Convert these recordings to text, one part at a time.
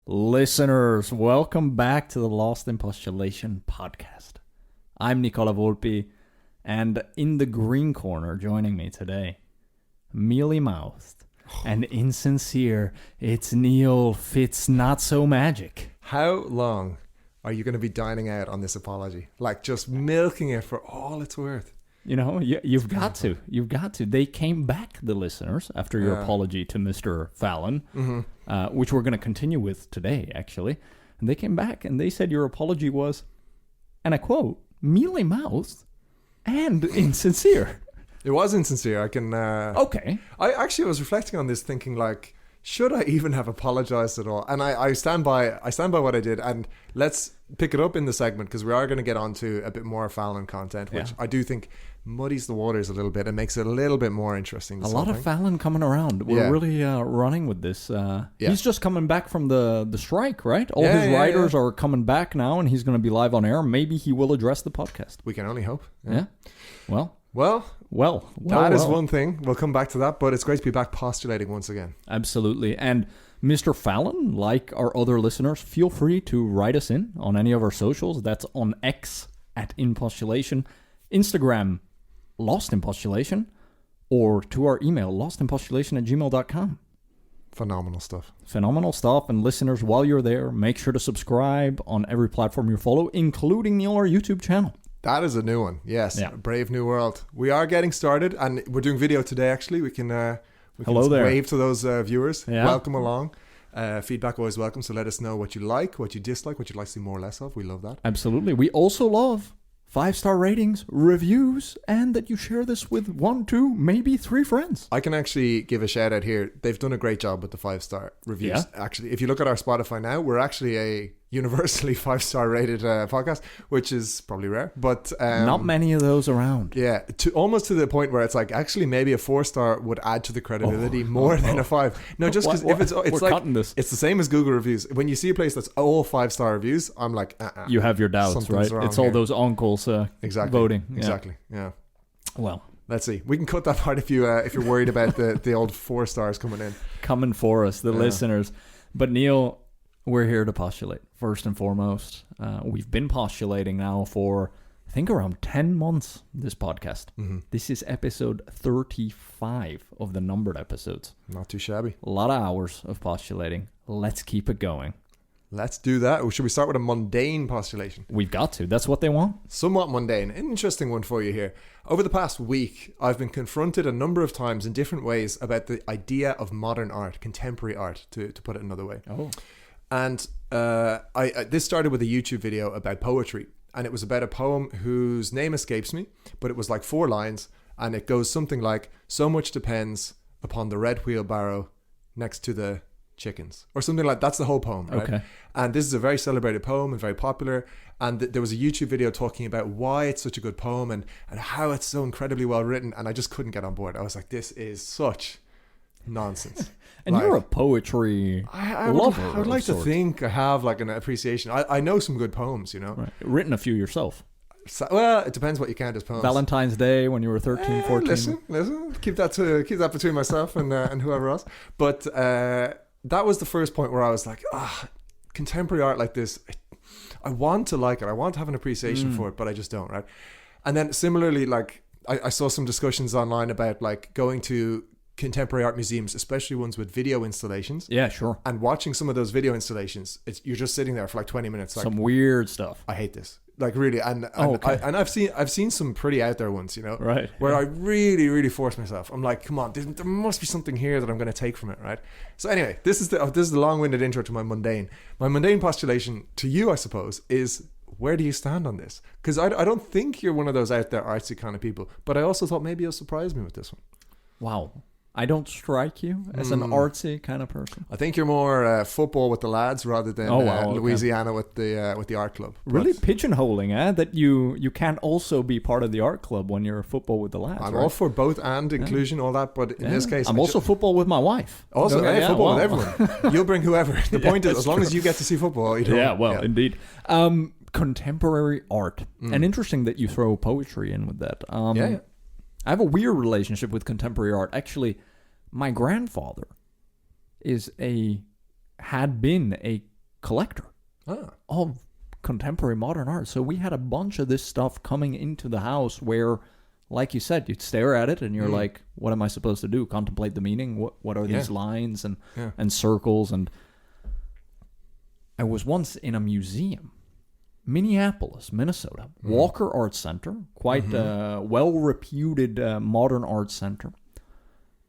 Listeners, welcome back to the Lost In Postulation podcast. I'm Nicola Volpi, and in the green corner joining me today, mealy-mouthed and insincere, it's Neil Fitz Not So Magic. How long are you going to be dining out on this apology? Like just milking it for all it's worth? You know, you've got to. You've got to. They came back, the listeners, after your apology to Mr. Fallon, which we're going to continue with today, actually. And they came back and they said your apology was, and I quote, mealy-mouthed and insincere. It was insincere. I can... Okay. I was reflecting on this thinking like, should I even have apologized at all? And I stand by what I did. And let's pick it up in the segment because we are going to get on to a bit more Fallon content, which I do think muddies the waters a little bit and makes it a little bit more interesting. A lot of Fallon coming around. We're really running with this. He's just coming back from the strike, right? All his writers are coming back now and he's going to be live on air. Maybe he will address the podcast. We can only hope. Yeah. Well, that is one thing. We'll come back to that, but it's great to be back postulating once again. Absolutely. And Mr. Fallon, like our other listeners, feel free to write us in on any of our socials. That's on X at InPostulation, Instagram, Lost in Postulation, or to our email, lostinpostulation@gmail.com. Phenomenal stuff. And listeners, while you're there, make sure to subscribe on every platform you follow, including our YouTube channel. That is a new one. Yes. Yeah. Brave new world. We are getting started and we're doing video today, actually. We can wave to those viewers. Yeah. Welcome along. Feedback always welcome. So let us know what you like, what you dislike, what you'd like to see more or less of. We love that. Absolutely. We also love 5-star ratings, reviews, and that you share this with 1, 2, maybe 3 friends. I can actually give a shout out here. They've done a great job with the 5-star reviews. Yeah. Actually, if you look at our Spotify now, we're actually a universally 5-star rated podcast, which is probably rare, but not many of those around. Yeah, almost to the point where it's like actually maybe a 4-star would add to the credibility more than a 5. No, just because if it's like it's the same as Google reviews. When you see a place that's all 5-star reviews, I'm like, you have your doubts, right? It's all those uncles voting. Exactly. Yeah. Well, let's see. We can cut that part if you're worried about the old 4 stars coming for us, the listeners. But Neil, we're here to postulate, first and foremost. We've been postulating now for, I think, around 10 months, this podcast. Mm-hmm. This is episode 35 of the numbered episodes. Not too shabby. A lot of hours of postulating. Let's keep it going. Let's do that. Or should we start with a mundane postulation? We've got to. That's what they want. Somewhat mundane. An interesting one for you here. Over the past week, I've been confronted a number of times in different ways about the idea of modern art, contemporary art, to put it another way. Oh. And this started with a YouTube video about poetry. And it was about a poem whose name escapes me, but it was like 4 lines. And it goes something like, so much depends upon the red wheelbarrow next to the chickens. Or something like that's the whole poem, right? Okay. And this is a very celebrated poem and very popular. And there was a YouTube video talking about why it's such a good poem and how it's so incredibly well written. And I just couldn't get on board. I was like, this is such nonsense. And you're a poetry lover. I would like to think I have like an appreciation. I know some good poems, you know. Right. Written a few yourself. So, well, it depends what you count as poems. Valentine's Day when you were 13, 14. Listen. Keep that between myself and whoever else. But that was the first point where I was like, contemporary art like this, I want to like it. I want to have an appreciation for it, but I just don't, right? And then similarly, like I saw some discussions online about like going to contemporary art museums, especially ones with video installations. Yeah, sure. And watching some of those video installations, you're just sitting there for like 20 minutes. Like, some weird stuff. I hate this. Like really, and I've seen some pretty out there ones, you know, right? Where I really, really force myself. I'm like, come on, there must be something here that I'm going to take from it, right? So anyway, this is the long-winded intro to my mundane. My mundane postulation to you, I suppose, is where do you stand on this? Because I don't think you're one of those out there artsy kind of people, but I also thought maybe you'll surprise me with this one. Wow. I don't strike you as an artsy kind of person. I think you're more football with the lads rather than Louisiana with the art club. Really pigeonholing, that you can't also be part of the art club when you're football with the lads. I'm all for both and inclusion, all that, but in this case... I'm also football with my wife. Also, football with everyone. You'll bring whoever. The point is, as long as you get to see football, you don't. Indeed. Contemporary art. And interesting that you throw poetry in with that. I have a weird relationship with contemporary art. Actually, my grandfather had been a collector of contemporary modern art. So we had a bunch of this stuff coming into the house where, like you said, you'd stare at it and you're like, what am I supposed to do? Contemplate the meaning? What are these lines and circles? And I was once in a museum, Minneapolis, Minnesota, Walker Art Center, quite a well-reputed modern art center.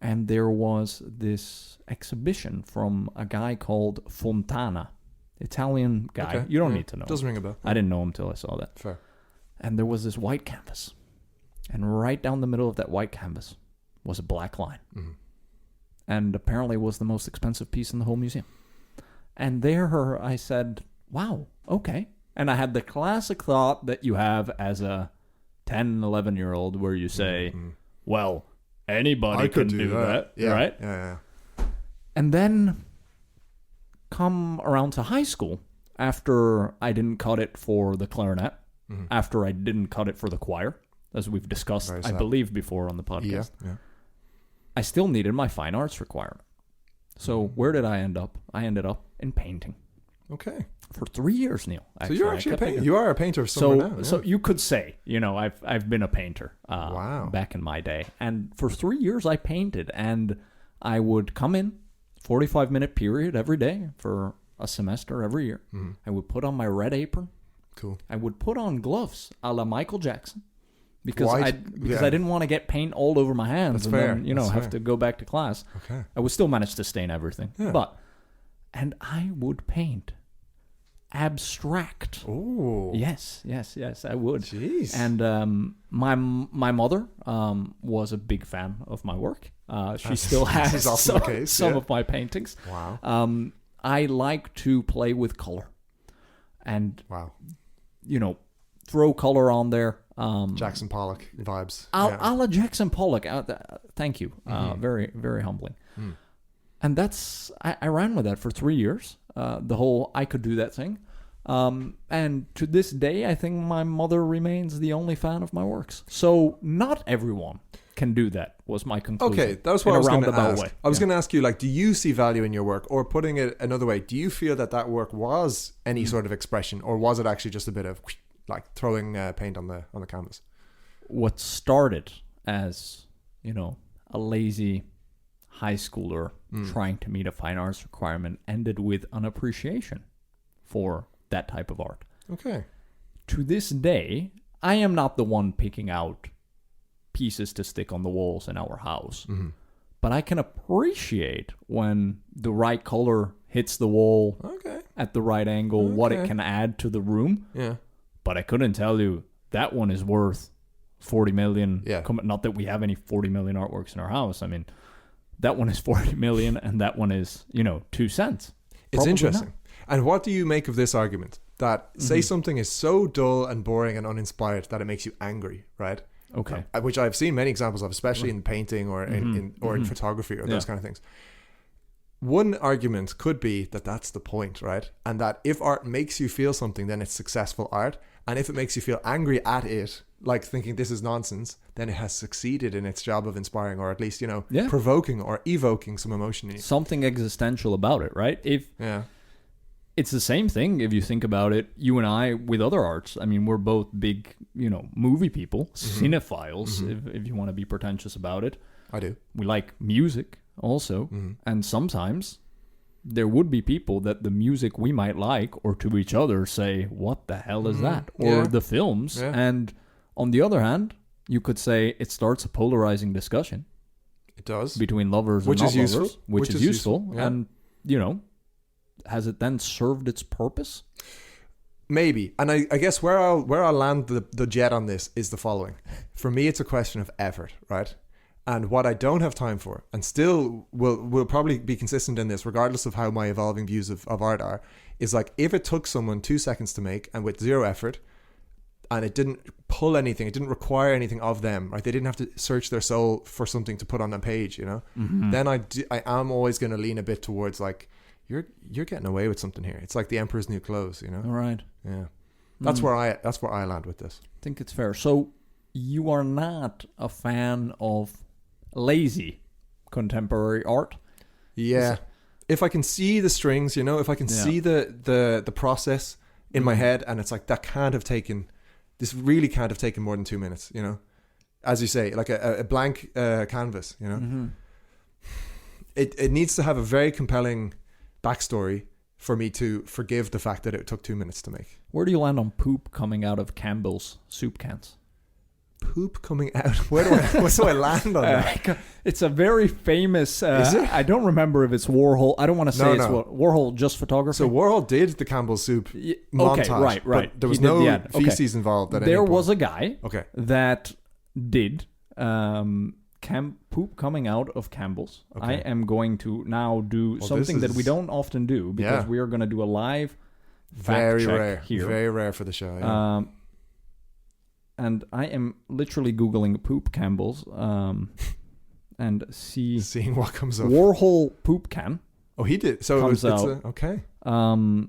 And there was this exhibition from a guy called Fontana, Italian guy. Okay. You don't need to know. Doesn't ring a bell. I didn't know him till I saw that. Fair. And there was this white canvas. And right down the middle of that white canvas was a black line. And apparently was the most expensive piece in the whole museum. And there I said, wow, okay. And I had the classic thought that you have as a 10, 11-year-old where you say, well, anybody can do that, right? Yeah. And then come around to high school, after I didn't cut it for the clarinet, after I didn't cut it for the choir, as we've discussed, I believe, before on the podcast. Yeah. I still needed my fine arts requirement. So where did I end up? I ended up in painting. Okay. For 3 years, Neil. Actually. So you're actually a painter. You are a painter somewhere now. Yeah. So you could say, I've been a painter back in my day. And for 3 years I painted, and I would come in, 45-minute period every day for a semester every year. I would put on my red apron. Cool. I would put on gloves a la Michael Jackson. Because I didn't want to get paint all over my hands. That's fair. Then, have to go back to class. Okay. I would still manage to stain everything. Yeah. And I would paint abstract. Oh. Yes, I would. Jeez. And my mother was a big fan of my work. She still has some of my paintings. Wow. I like to play with color. And, throw color on there. Jackson Pollock vibes. A la Jackson Pollock. Thank you. Very, very humbling. And I ran with that for 3 years. The whole I could do that thing. And to this day, I think my mother remains the only fan of my works. So not everyone can do that, was my conclusion. Okay, that was what I was going to ask. I was going to ask you, do you see value in your work? Or putting it another way, do you feel that work was any sort of expression? Or was it actually just a bit of throwing paint on the canvas? What started as, a lazy high schooler trying to meet a fine arts requirement ended with an appreciation for that type of art. Okay. To this day, I am not the one picking out pieces to stick on the walls in our house. But I can appreciate when the right color hits the wall at the right angle, what it can add to the room. Yeah. But I couldn't tell you that one is worth 40 million. Yeah. Not that we have any 40 million artworks in our house. I mean, that one is 40 million and that one is, 2 cents. It's interesting. Not. And what do you make of this argument? That say something is so dull and boring and uninspired that it makes you angry, right? Okay. Which I've seen many examples of, especially in painting or in photography or those kind of things. One argument could be that that's the point, right? And that if art makes you feel something, then it's successful art. And if it makes you feel angry at it, like thinking this is nonsense, then it has succeeded in its job of inspiring, or at least, provoking or evoking some emotion in you. Something existential about it, right? It's the same thing if you think about it, you and I with other arts. I mean, we're both big, movie people, cinephiles, if you want to be pretentious about it. I do. We like music also. And sometimes there would be people that the music we might like or to each other say, what the hell is that? Or the films. Yeah. And on the other hand, you could say it starts a polarizing discussion. It does. Between lovers and not lovers. Which is useful. Yeah. And, has it then served its purpose? Maybe. And I guess where I'll land the jet on this is the following. For me, it's a question of effort, right? And what I don't have time for, and still will probably be consistent in this, regardless of how my evolving views of art are, is if it took someone 2 seconds to make and with zero effort, and it didn't pull anything, it didn't require anything of them, right? They didn't have to search their soul for something to put on a page, Then I am always going to lean a bit towards you're getting away with something here. It's like the Emperor's New Clothes, All right. Yeah. That's where I land with this. I think it's fair. So you are not a fan of lazy contemporary art? Yeah. if I can see the strings, if I can see the process in my head, and it's like this really can't have taken more than 2 minutes, as you say, like a blank canvas, It needs to have a very compelling backstory for me to forgive the fact that it took 2 minutes to make. Where do you land on poop coming out of Campbell's soup cans? Poop coming out? Where do I land on that? It's a very famous... Is it? I don't remember if it's Warhol. I don't want to say it's Warhol, just photography. So Warhol did the Campbell soup montage. Okay, right. But there was no feces involved at any point. There was a guy that did poop coming out of Campbell's. Okay. I am going to now do something that we don't often do, because we are going to do a live fact check here. Very rare for the show. Yeah. And I am literally Googling poop Campbell's and seeing what comes up. Warhol poop can. Oh, he did. So it's okay. Wow.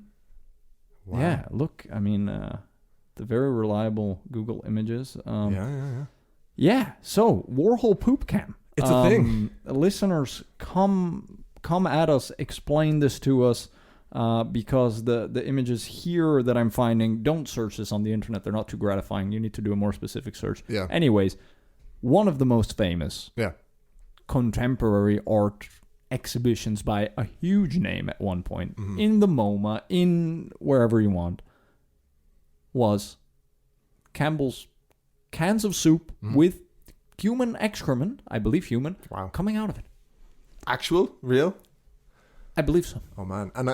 Yeah, look, I mean, the very reliable Google images. Yeah, so Warhol poop can. It's a thing. Listeners, come at us, explain this to us, because the images here that I'm finding, don't search this on the internet. They're not too gratifying. You need to do a more specific search. Yeah. Anyways, one of the most famous contemporary art exhibitions by a huge name at one point, in the MoMA, in wherever you want, was Campbell's cans of soup with human excrement, I believe coming out of it. Actual? Real? I believe so. Oh, man. And,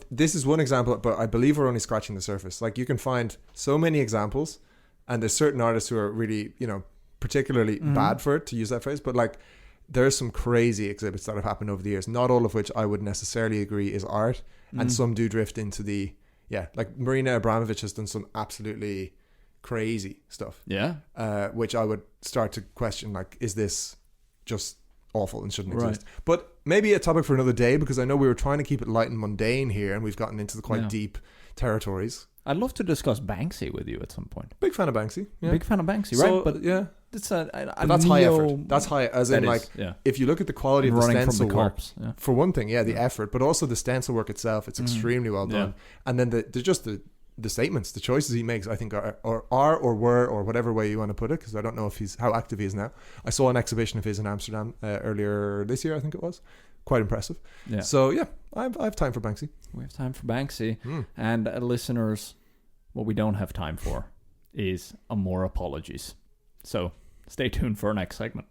this is one example, but I believe we're only scratching the surface. Like, you can find so many examples, and there's certain artists who are really, particularly bad for it, to use that phrase, but, like, there's some crazy exhibits that have happened over the years, not all of which I would necessarily agree is art, and some do drift into like Marina Abramovich has done some absolutely crazy stuff. Yeah. Which I would start to question, like, is this just awful and shouldn't exist? But maybe a topic for another day, because I know we were trying to keep it light and mundane here, and we've gotten into the quite deep territories. I'd love to discuss Banksy with you at some point. Big fan of Banksy. Yeah. Big fan of Banksy, right? So, but it's but that's high effort. That's high, as in, like, if you look at the quality of the stencil work, for one thing, the effort, but also the stencil work itself, it's extremely well done. And then the statements, the choices he makes, I think are or were, or whatever way you want to put it, because I don't know how active he is now. I saw an exhibition of his in Amsterdam earlier this year, I think it was. Quite impressive. Yeah. So I have time for Banksy. We have time for Banksy. And listeners, what we don't have time for is more apologies. So stay tuned for our next segment.